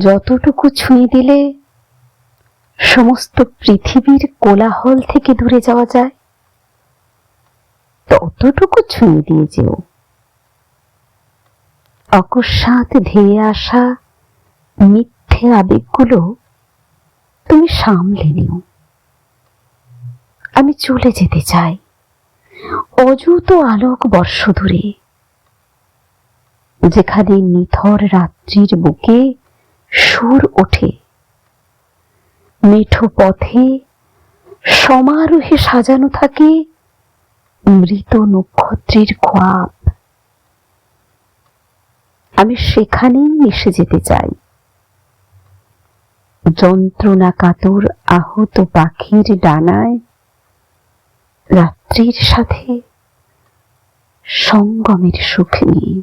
যতটুকু ছুঁয়ে দিলে সমস্ত পৃথিবীর কোলাহল থেকে দূরে যাওয়া যায়, ততটুকু ছুঁয়ে দিয়ে যেও। অকস্মাৎ ধেয়ে আসা মিথ্যে আবেগগুলো তুমি সামলে নিও। আমি চলে যেতে চাই অযুত আলোক বর্ষ দূরে, যেখানে নিথর রাত্রির বুকে সুর ওঠে, মেঠো পথে সমারোহে সাজানো থাকে মৃত নক্ষত্রের খোয়াব। আমি সেখানেই মিশে যেতে চাই, যন্ত্রণা কাতর আহত পাখির ডানায় রাত্রির সাথে সঙ্গমের সুখ নিয়ে।